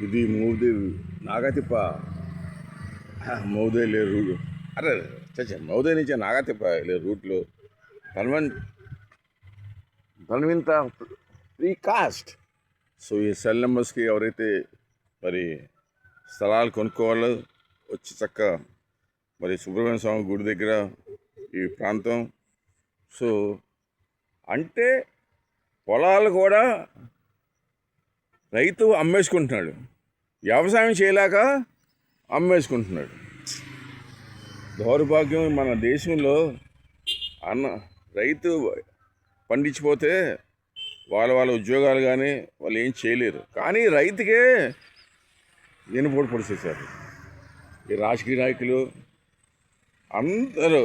ఇది మోదే నాగతిప్ప మోదే లే రూట్ అరే చచ్చా మోదే నుంచి నాగతిప్ప లే రూట్లో ధన్వంత ఫ్రీ కాస్ట్. సో ఈ సెల్ నెంబర్స్కి ఎవరైతే మరి స్థలాలు కొనుక్కోవాలో వచ్చి చక్క మరి సుబ్రహ్మణ్య స్వామి గుడి దగ్గర ఈ ప్రాంతం. సో అంటే పొలాలు కూడా రైతు అమ్మేసుకుంటున్నాడు, వ్యవసాయం చేయలేక అమ్మేసుకుంటున్నాడు. దౌర్భాగ్యం మన దేశంలో. రైతు పండించిపోతే వాళ్ళ ఉద్యోగాలు కానీ వాళ్ళు ఏం చేయలేరు. కానీ రైతుకే వెనుపోటు పొడిచేశారు ఈ రాజకీయ నాయకులు అందరూ.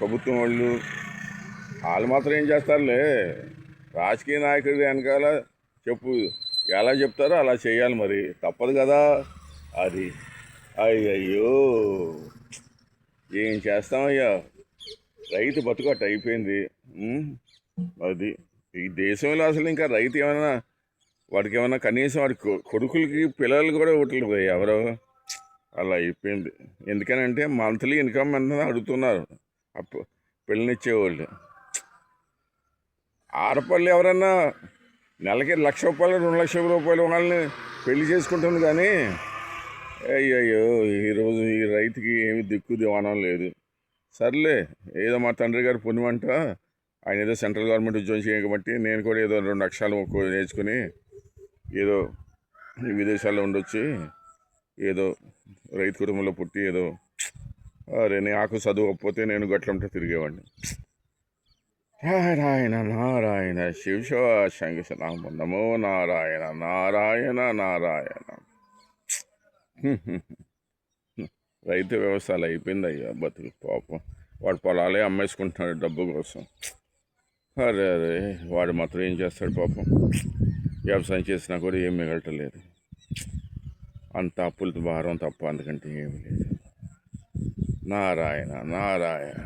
ప్రభుత్వం వాళ్ళు మాత్రం ఏం చేస్తారులే, రాజకీయ నాయకుడి వెనకాల చెప్పు ఎలా చెప్తారో అలా చేయాలి, మరి తప్పదు కదా అది. అయ్యయ్యో ఏం చేస్తామయ్యా, రైతు బతుకట్టు అయిపోయింది. అది ఈ దేశంలో అసలు ఇంకా రైతు ఏమైనా వాడికి ఏమైనా కనీసం వాడి కొడుకులకి పిల్లలు కూడా ఇవ్వట్లేదు ఎవరో, అలా అయిపోయింది. ఎందుకనంటే మంత్లీ ఇన్కమ్ ఎంత అడుగుతున్నారు పెళ్ళనిచ్చేవాళ్ళు. ఆడపళ్ళు ఎవరన్నా నెలకి ₹1,00,000 ₹2,00,000 వాళ్ళని పెళ్లి చేసుకుంటుంది. కానీ అయ్యయ్యో ఈరోజు ఈ రైతుకి ఏమి దిక్కు దివాణం లేదు. సర్లే, ఏదో మా తండ్రి గారు పుణ్యమంట, ఆయన ఏదో సెంట్రల్ గవర్నమెంట్ ఉద్యోగం చేయబట్టి నేను కూడా ఏదో 2 అక్షరాలు నేర్చుకుని ఏదో విదేశాల్లో ఉండొచ్చి ఏదో రైతు కుటుంబంలో పుట్టి ఏదో అరే నాకు చదువు ఒప్పితే నేను గట్లంటే తిరిగేవాడిని. నారాయణ నారాయణ శివ శంకరనామ నమో నారాయణ నారాయణ నారాయణ. రైతు వ్యవస్థ అలా అయిపోయింది అయ్యా బతుకు. పాపం వాడు పొలాలే అమ్మేసుకుంటున్నాడు డబ్బు కోసం. అరే వాడు మాత్రం ఏం చేస్తాడు పాపం, వ్యవసాయం చేసినా కూడా ఏం మిగలటలేదు, అంత అప్పులతో భారం తప్ప అందుకంటే ఏమీ లేదు. నారాయణ నారాయణ.